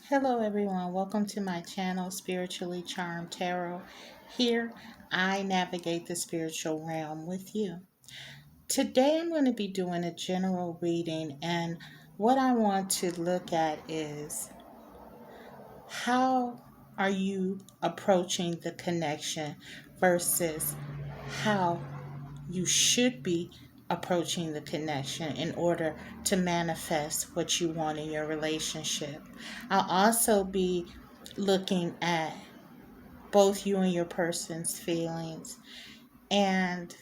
Hello, everyone. Welcome to my channel, Spiritually Charmed Tarot. Here, I navigate the spiritual realm with you. Today, I'm going to be doing a general reading, and what I want to look at is how are you approaching the connection versus how you should be approaching the connection in order to manifest what you want in your relationship. I'll also be looking at both you and your person's feelings and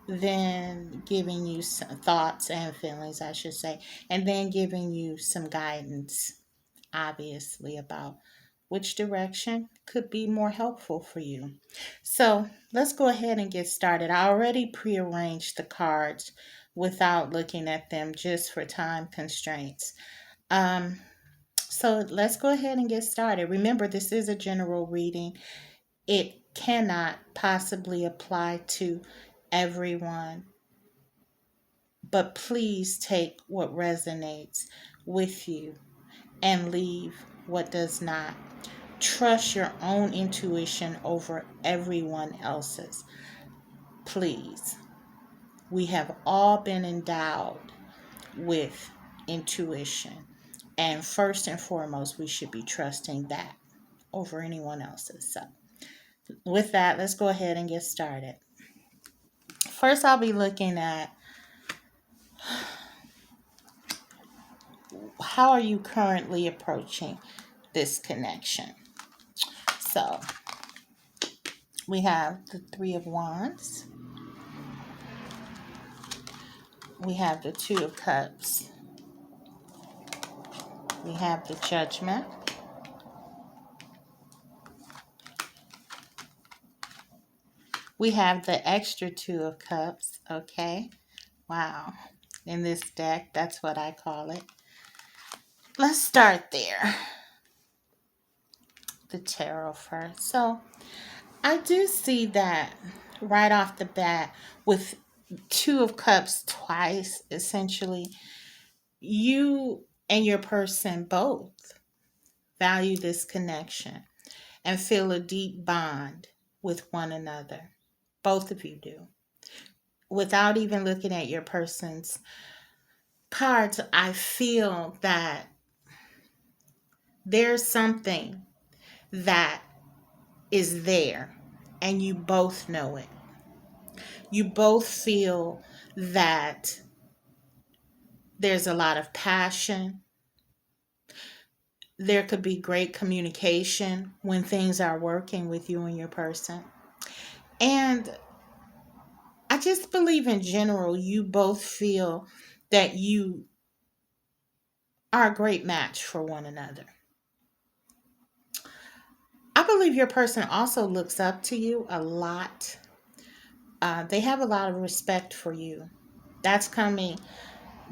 then giving you some thoughts and feelings, I should say, and then giving you some guidance, obviously, about which direction could be more helpful for you. So let's go ahead and get started. I already prearranged the cards without looking at them just for time constraints. Um, so let's go ahead and get started. Remember, this is a general reading. It cannot possibly apply to everyone, but please take what resonates with you and leave what does not. Trust your own intuition over everyone else's. Please. We have all been endowed with intuition. And first and foremost, we should be trusting that over anyone else's. So, with that, let's go ahead and get started. First, I'll be looking at how are you currently approaching this connection. So, we have the Three of Wands. We have the Two of Cups. We have the Judgment. We have the extra Two of Cups, okay? Wow. In this deck, that's what I call it. Let's start there. The tarot first. So, I do see that right off the bat with Two of Cups twice, essentially, you and your person both value this connection and feel a deep bond with one another. Both of you do. Without even looking at your person's cards, I feel that there's something that is there and you both know it. You both feel that there's a lot of passion. There could be great communication when things are working with you and your person. And I just believe in general, you both feel that you are a great match for one another. I believe your person also looks up to you a lot. They have a lot of respect for you. That's coming.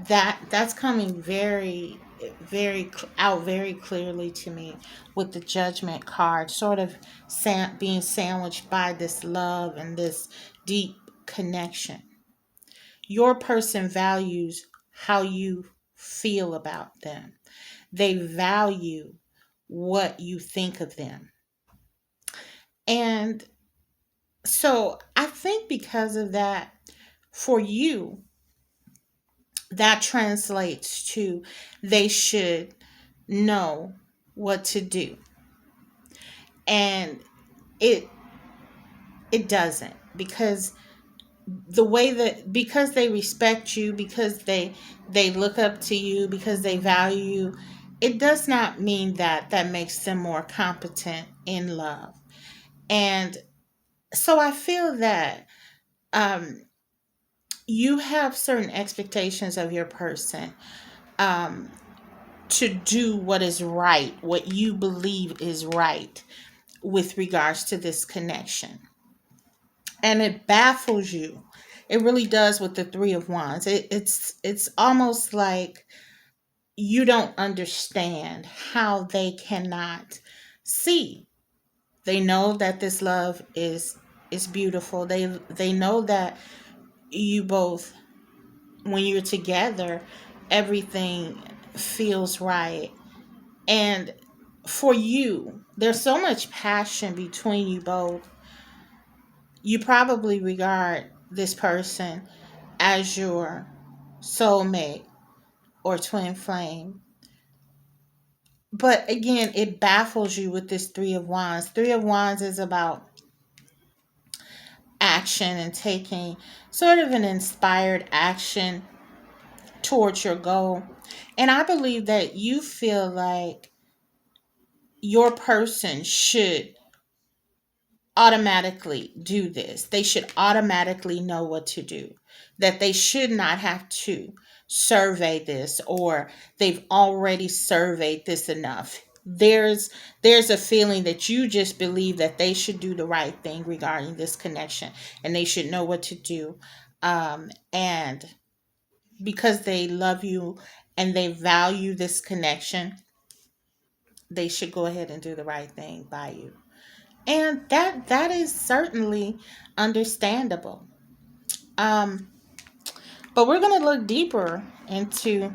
That's coming very clearly to me with the Judgment card, sort of being sandwiched by this love and this deep connection. Your person values how you feel about them. They value what you think of them. And so I think because of that, for you, that translates to they should know what to do. And it it doesn't, because because they respect you, because they look up to you, because they value you, it does not mean that that makes them more competent in love. And so I feel that um, you have certain expectations of your person, um, to do what is right, what you believe is right with regards to this connection. And it baffles you. It really does with the Three of Wands. It's almost like you don't understand how they cannot see. They know that this love is beautiful. They know that you both, when you're together, everything feels right. And for you, there's so much passion between you both. You probably regard this person as your soulmate or twin flame. But again, it baffles you with this Three of Wands. Three of Wands is about action and taking sort of an inspired action towards your goal. And I believe that you feel like your person should automatically do this. They should automatically know what to do. That they should not have to survey this, or they've already surveyed this enough. There's a feeling that you just believe that they should do the right thing regarding this connection, and they should know what to do. And because they love you and they value this connection, they should go ahead and do the right thing by you. And that is certainly understandable. Um, but we're going to look deeper into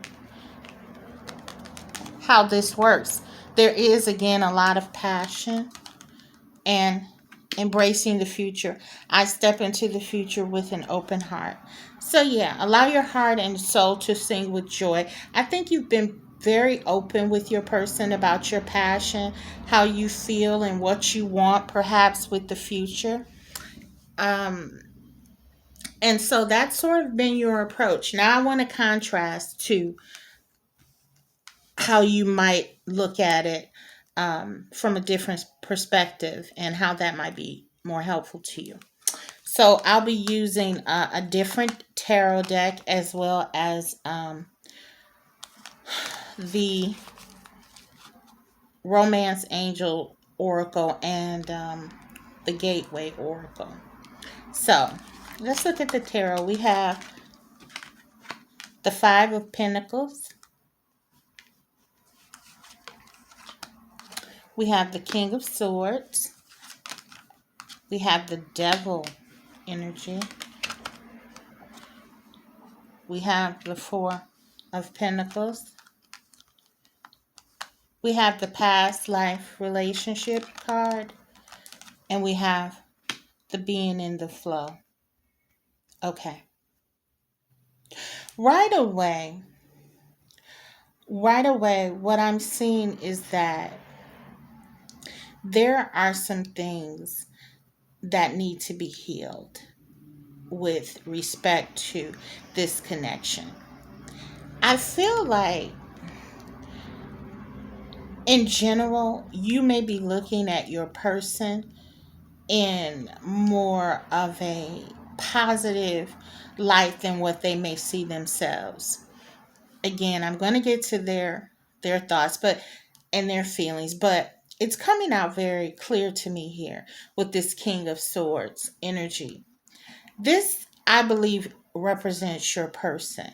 how this works. There is, again, a lot of passion and embracing the future. I step into the future with an open heart. So, yeah, allow your heart and soul to sing with joy. I think you've been very open with your person about your passion, how you feel, and what you want, perhaps with the future. Um, and so that's sort of been your approach. Now, I want to contrast to how you might look at it from a different perspective and how that might be more helpful to you. So I'll be using a different tarot deck, as well as the Romance Angel Oracle and the Gateway Oracle. So let's look at the tarot. We have the Five of Pentacles. We have the King of Swords. We have the Devil energy. We have the Four of Pentacles. We have the Past Life Relationship card. And we have the Being in the Flow. Okay. Right away, what I'm seeing is that there are some things that need to be healed with respect to this connection. I feel like, in general, you may be looking at your person in more of a positive light than what they may see themselves. Again, I'm going to get to their thoughts, but and their feelings, but it's coming out very clear to me here with this King of Swords energy. This, I believe, represents your person.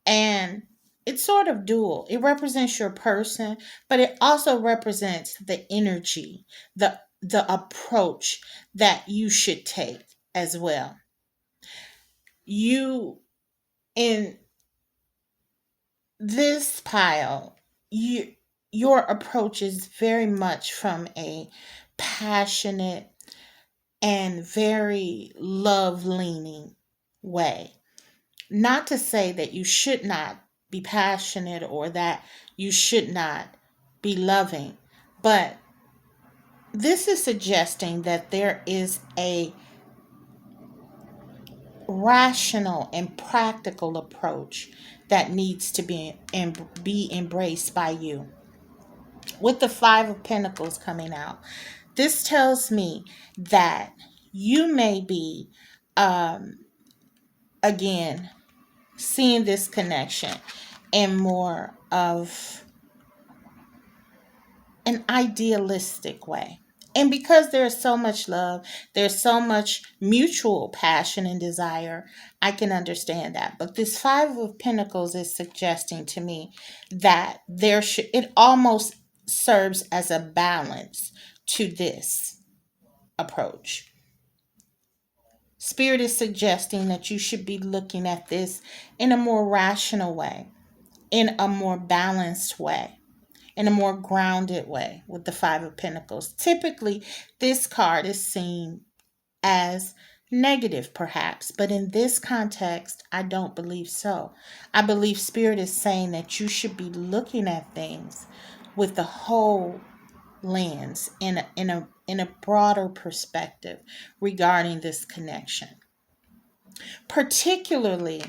And it's sort of dual. It represents your person, but it also represents the energy, the approach that you should take as well. You, in this pile, your approach is very much from a passionate and very love leaning way. Not to say that you should not be passionate or that you should not be loving, but this is suggesting that there is a rational and practical approach that needs to be embraced by you. With the Five of Pentacles coming out, this tells me that you may be, um, again, seeing this connection in more of an idealistic way. And because there's so much love, there's so much mutual passion and desire, I can understand that. But this Five of Pentacles is suggesting to me that it almost serves as a balance to this approach. Spirit is suggesting that you should be looking at this in a more rational way, in a more balanced way, in a more grounded way with the Five of Pentacles. Typically, this card is seen as negative, perhaps, but in this context, I don't believe so. I believe Spirit is saying that you should be looking at things with the whole lens in a broader perspective regarding this connection, particularly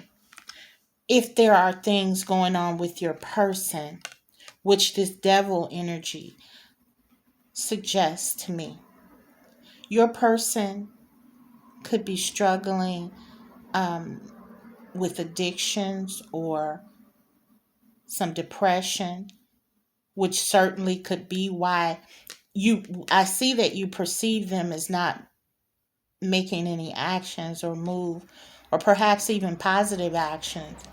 if there are things going on with your person, which this devil energy suggests to me. Your person could be struggling um, with addictions or some depression, which certainly could be why I see that you perceive them as not making any actions or move, or perhaps even positive actions.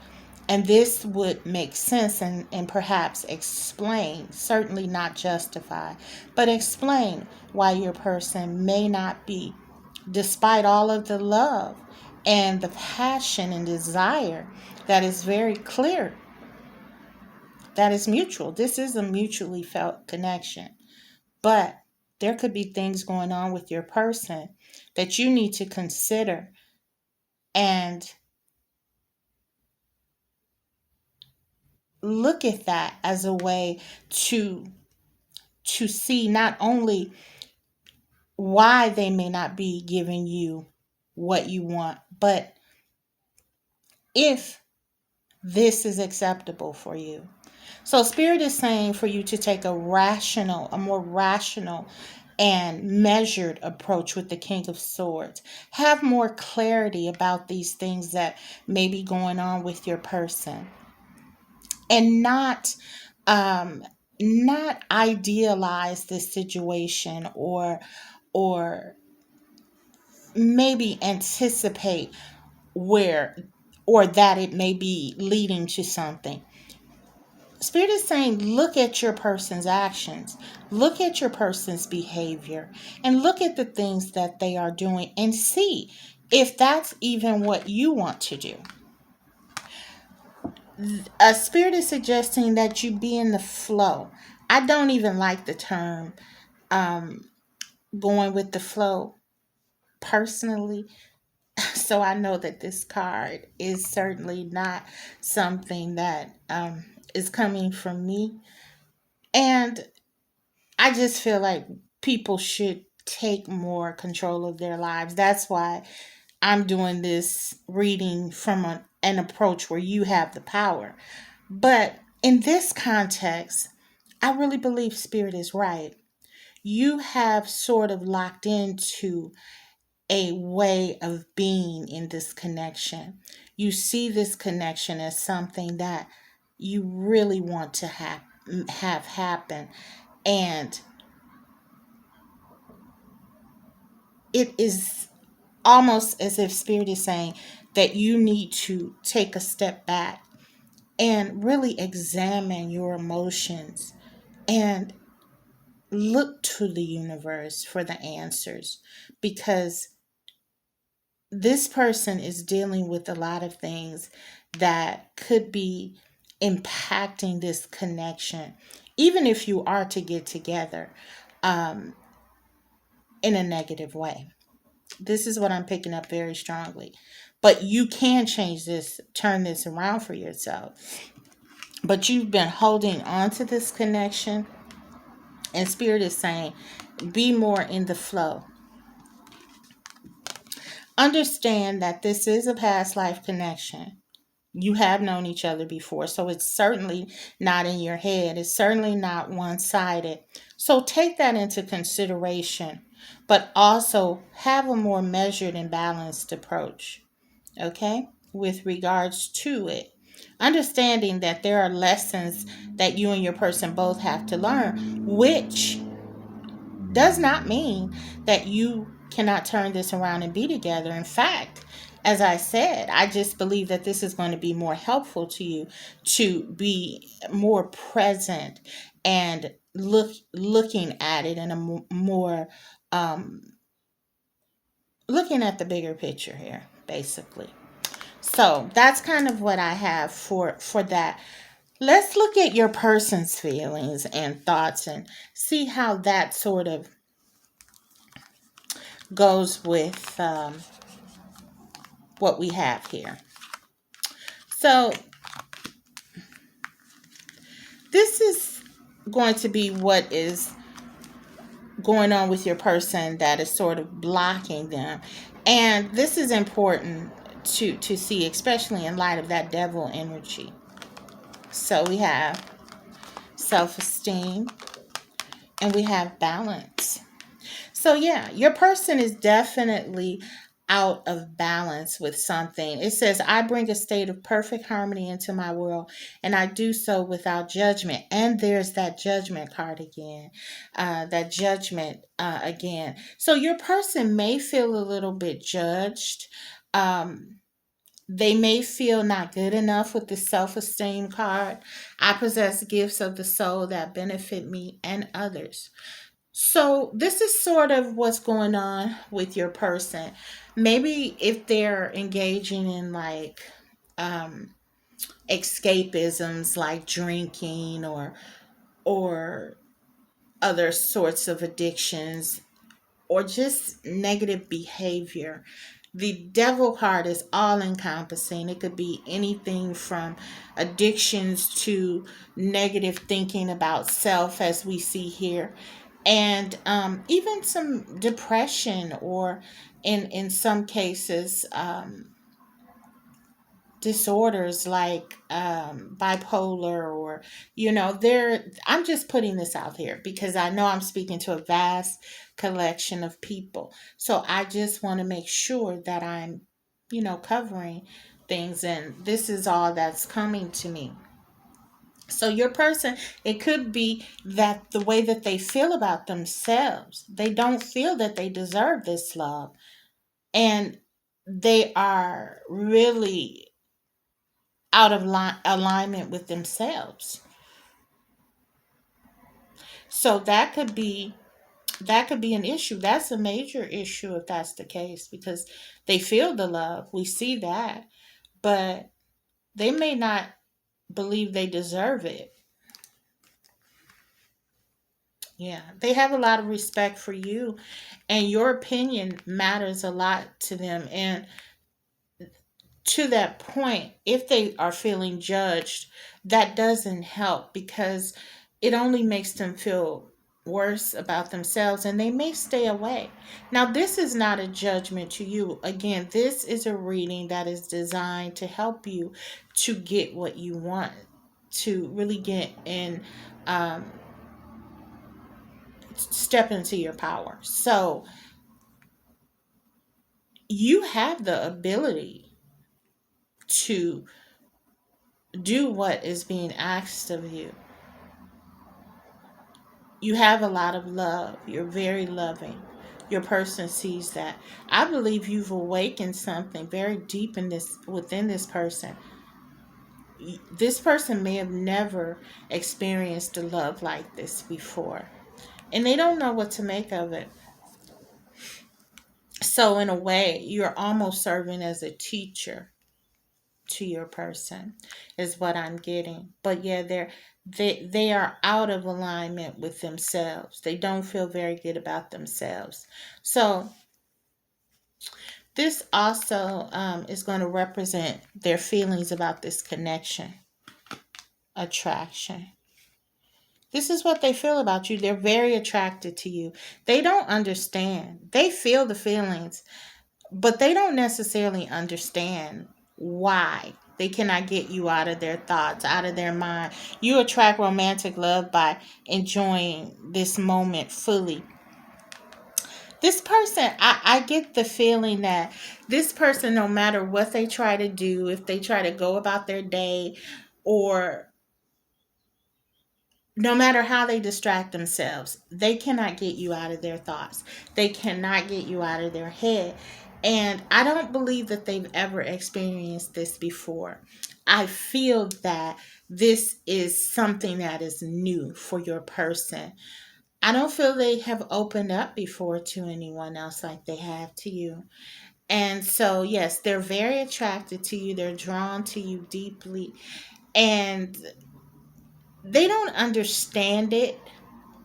And this would make sense and perhaps explain, certainly not justify, but explain why your person may not be, despite all of the love and the passion and desire that is very clear, that is mutual. This is a mutually felt connection. But there could be things going on with your person that you need to consider and look at that as a way to see not only why they may not be giving you what you want, but if this is acceptable for you. So Spirit is saying for you to take a more rational and measured approach with the King of Swords. Have more clarity about these things that may be going on with your person. And um not idealize this situation or maybe anticipate where or that it may be leading to something. Spirit is saying, look at your person's actions, look at your person's behavior, and look at the things that they are doing and see if that's even what you want to do. A Spirit is suggesting that you be in the flow. I don't even like the term um, going with the flow personally. So I know that this card is certainly not something that is coming from me. And I just feel like people should take more control of their lives. That's why I'm doing this reading from an approach where you have the power. But in this context, I really believe Spirit is right. You have sort of locked into a way of being in this connection. You see this connection as something that you really want to have happen. And it is almost as if Spirit is saying that you need to take a step back and really examine your emotions and look to the universe for the answers, because this person is dealing with a lot of things that could be impacting this connection, even if you are to get together um, in a negative way. This is what I'm picking up very strongly. But you can change this, turn this around for yourself. But you've been holding on to this connection, and Spirit is saying, be more in the flow. Understand that this is a past life connection. You have known each other before, so it's certainly not in your head. It's certainly not one-sided. So take that into consideration, but also have a more measured and balanced approach, okay, with regards to it. Understanding that there are lessons that you and your person both have to learn, which does not mean that you cannot turn this around and be together. In fact, as I said, I just believe that this is going to be more helpful to you to be more present and looking at it in a more um, looking at the bigger picture here, basically. So that's kind of what I have for that. Let's look at your person's feelings and thoughts and see how that sort of goes with what we have here. So, this is going to be what is going on with your person that is sort of blocking them. And this is important to see, especially in light of that devil energy. So we have self-esteem and we have balance. So yeah, your person is definitely out of balance with something. It says, I bring a state of perfect harmony into my world, and I do so without judgment. And there's that judgment card again. That judgment again. So your person may feel a little bit judged. Um, they may feel not good enough with the self esteem card. I possess gifts of the soul that benefit me and others. So, this is sort of what's going on with your person. Maybe if they're engaging in like um, escapisms like drinking or other sorts of addictions or just negative behavior. The devil card is all encompassing. It could be anything from addictions to negative thinking about self, as we see here, and even some depression, or in some cases, disorders like bipolar, or there. I'm just putting this out here because I know I'm speaking to a vast collection of people, so I just want to make sure that I'm covering things, and this is all that's coming to me. So your person, it could be that the way that they feel about themselves, they don't feel that they deserve this love, and they are really out of alignment with themselves. So that could be an issue. That's a major issue if that's the case, because they feel the love. We see that, but they may not believe they deserve it. Yeah, they have a lot of respect for you, and your opinion matters a lot to them. And to that point, if they are feeling judged, that doesn't help, because it only makes them feel worse about themselves, and they may stay away. Now, this is not a judgment to you. Again, this is a reading that is designed to help you to get what you want, to really get in, um, step into your power. So, you have the ability to do what is being asked of you. You have a lot of love. You're very loving. Your person sees that. I believe you've awakened something very deep in this within this person. This person may have never experienced a love like this before, and they don't know what to make of it. So in a way, you're almost serving as a teacher to your person, is what I'm getting. But yeah, they are out of alignment with themselves. They don't feel very good about themselves. So this also is going to represent their feelings about this connection, attraction. This is what they feel about you. They're very attracted to you. They don't understand. They feel the feelings, but they don't necessarily understand why. They cannot get you out of their thoughts, out of their mind. You attract romantic love by enjoying this moment fully. This person, I get the feeling that this person, no matter what they try to do, if they try to go about their day, or no matter how they distract themselves, they cannot get you out of their thoughts. They cannot get you out of their head. And I don't believe that they've ever experienced this before. I feel that this is something that is new for your person. I don't feel they have opened up before to anyone else like they have to you. And so, yes, they're very attracted to you. They're drawn to you deeply. And They don't understand it,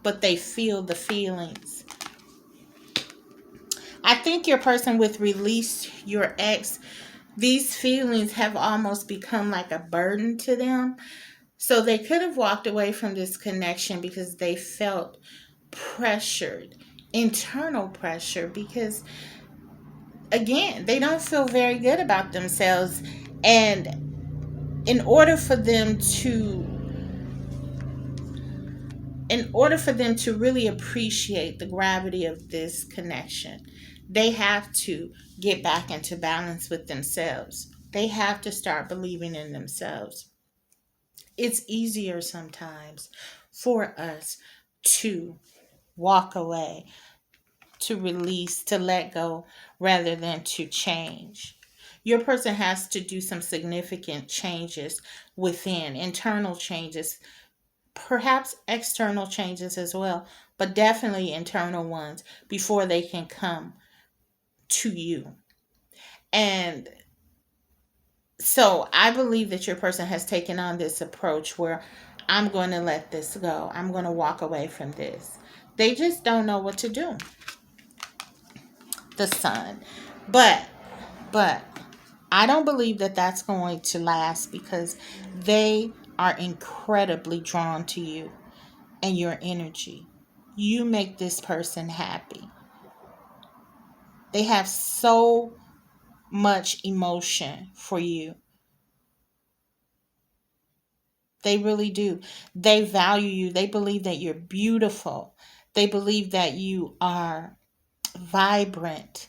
but they feel the feelings. I think your person with release your ex, these feelings have almost become like a burden to them. So they could have walked away from this connection because they felt pressured, internal pressure, because again, they don't feel very good about themselves. And in order for them to really appreciate the gravity of this connection, they have to get back into balance with themselves. They have to start believing in themselves. It's easier sometimes for us to walk away, to release, to let go, rather than to change. Your person has to do some significant changes within, internal changes, perhaps external changes as well, but definitely internal ones before they can come to you. And so I believe that your person has taken on this approach where I'm going to let this go. I'm going to walk away from this. They just don't know what to do. The sun. But but I don't believe that that's going to last because they are incredibly drawn to you and your energy. You make this person happy. They have so much emotion for you. They really do. They value you. They believe that you're beautiful. They believe that you are vibrant.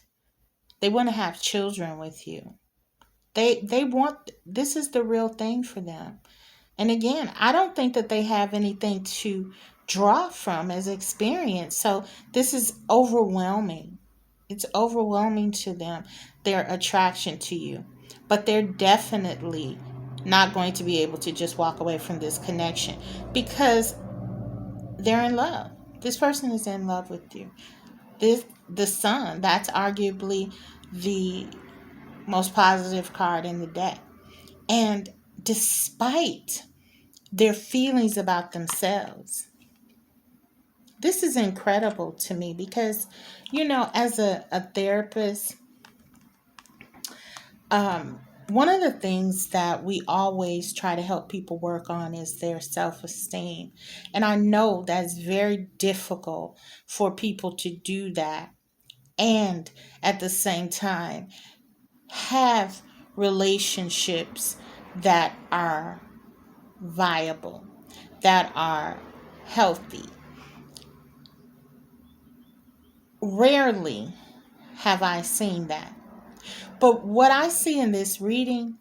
They want to have children with you. They want, this is the real thing for them. And again, I don't think that they have anything to draw from as experience. So this is overwhelming. It's overwhelming to them, their attraction to you. But they're definitely not going to be able to just walk away from this connection because they're in love. This person is in love with you. The sun, that's arguably the most positive card in the deck. And despite their feelings about themselves, this is incredible to me because, as a therapist, one of the things that we always try to help people work on is their self esteem. And I know that's very difficult for people to do that. And at the same time, have relationships that are viable, that are healthy. Rarely have I seen that. But what I see in this reading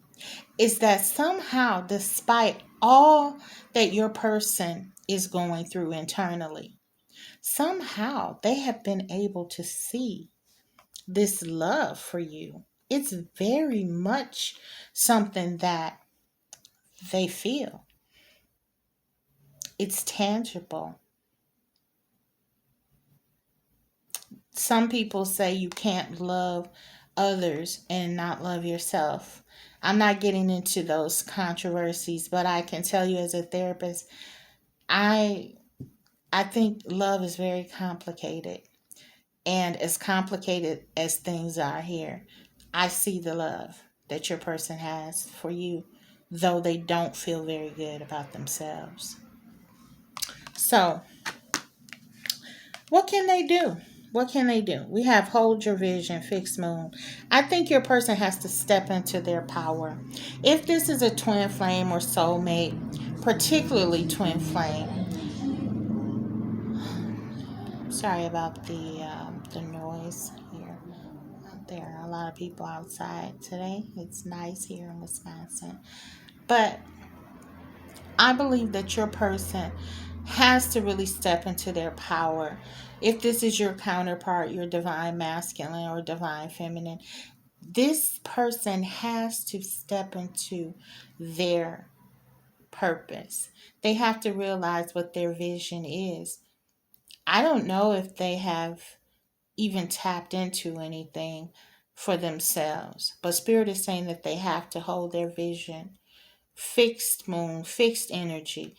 is that somehow, despite all that your person is going through internally, somehow they have been able to see this love for you. It's very much something that they feel, it's tangible. Some people say you can't love others and not love yourself. I'm not getting into those controversies, but I can tell you as a therapist, I I think love is very complicated. And as complicated as things are here, I see the love that your person has for you, though they don't feel very good about themselves. So, what can they do? What can they do? We have hold your vision, fixed moon. I think your person has to step into their power. If this is a twin flame or soulmate, particularly twin flame, sorry about the noise here. There are a lot of people outside today. It's nice here in Wisconsin. But I believe that your person has to really step into their power. If this is your counterpart, your divine masculine or divine feminine, this person has to step into their purpose. They have to realize what their vision is. I don't know if they have even tapped into anything for themselves, but Spirit is saying that they have to hold their vision. Fixed moon, fixed energy.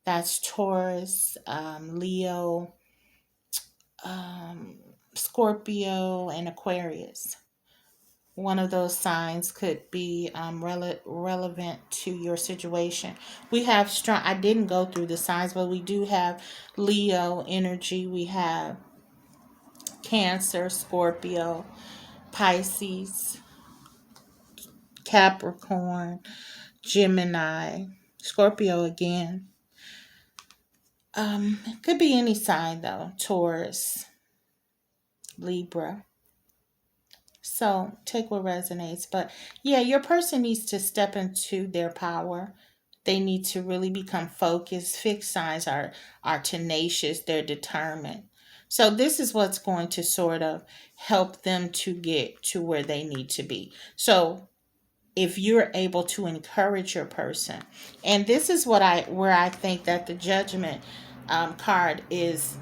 That's Taurus, Leo, um, Scorpio, and Aquarius. One of those signs could be relevant to your situation. We have strong, I didn't go through the signs, but we do have Leo energy. We have Cancer, Scorpio, Pisces, Capricorn, Gemini, Scorpio again. It could be any sign though. Taurus, Libra. So take what resonates. But yeah, your person needs to step into their power. They need to really become focused. Fixed signs are tenacious, they're determined. So this is what's going to sort of help them to get to where they need to be. So if you're able to encourage your person, and this is what I where I think that the judgment card is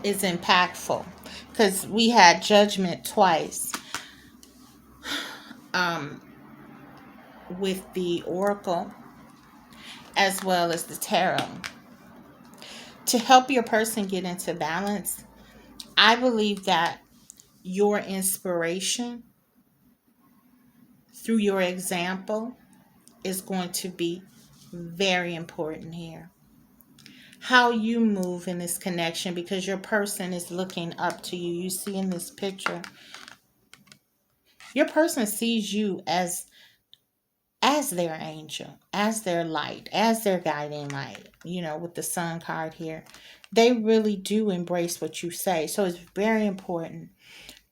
impactful, because we had judgment twice um, with the oracle as well as the tarot. To help your person get into balance, I believe that your inspiration through your example is going to be very important here. How you move in this connection, because your person is looking up to you. You see in this picture, your person sees you as their angel, as their light, as their guiding light, with the sun card here. They really do embrace what you say. So it's very important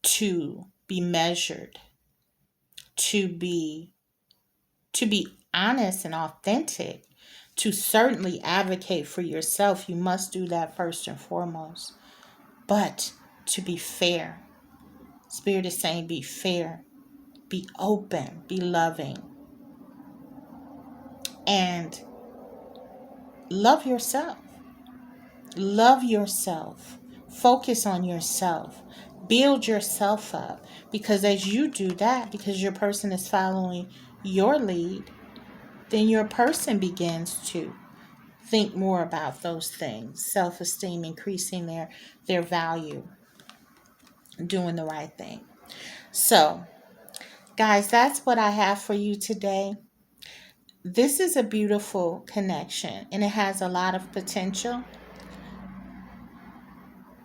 to be measured, to be honest and authentic, to certainly advocate for yourself. You must do that first and foremost. But to be fair. Spirit is saying be fair, be open, be loving, and love yourself. Love yourself. Focus on yourself. Build yourself up. Because as you do that, because your person is following your lead, then your person begins to think more about those things. Self-esteem, increasing their value, doing the right thing. So, guys, that's what I have for you today. This is a beautiful connection and it has a lot of potential.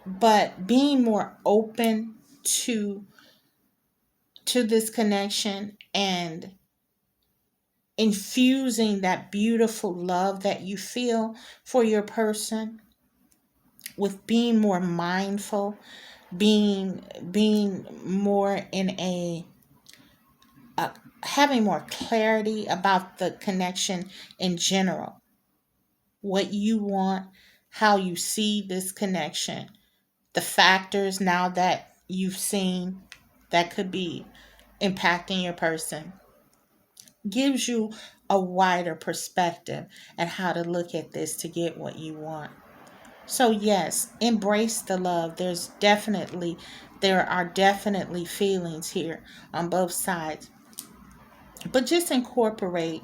But being more open to this connection and infusing that beautiful love that you feel for your person, with being more mindful, being more in a having more clarity about the connection in general, what you want, how you see this connection, the factors now that you've seen that could be impacting your person, gives you a wider perspective and how to look at this to get what you want. So yes, embrace the love. There are definitely feelings here on both sides, but just incorporate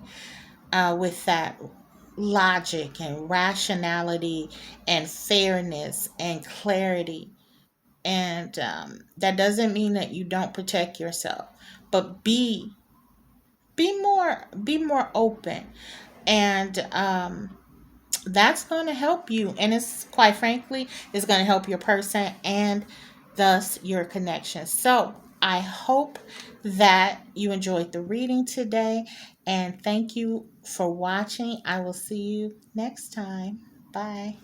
with that logic and rationality and fairness and clarity. And that doesn't mean that you don't protect yourself, but be more open, and that's going to help you, and it's quite frankly is going to help your person and thus your connection. So I hope that you enjoyed the reading today, and thank you for watching. I will see you next time. Bye.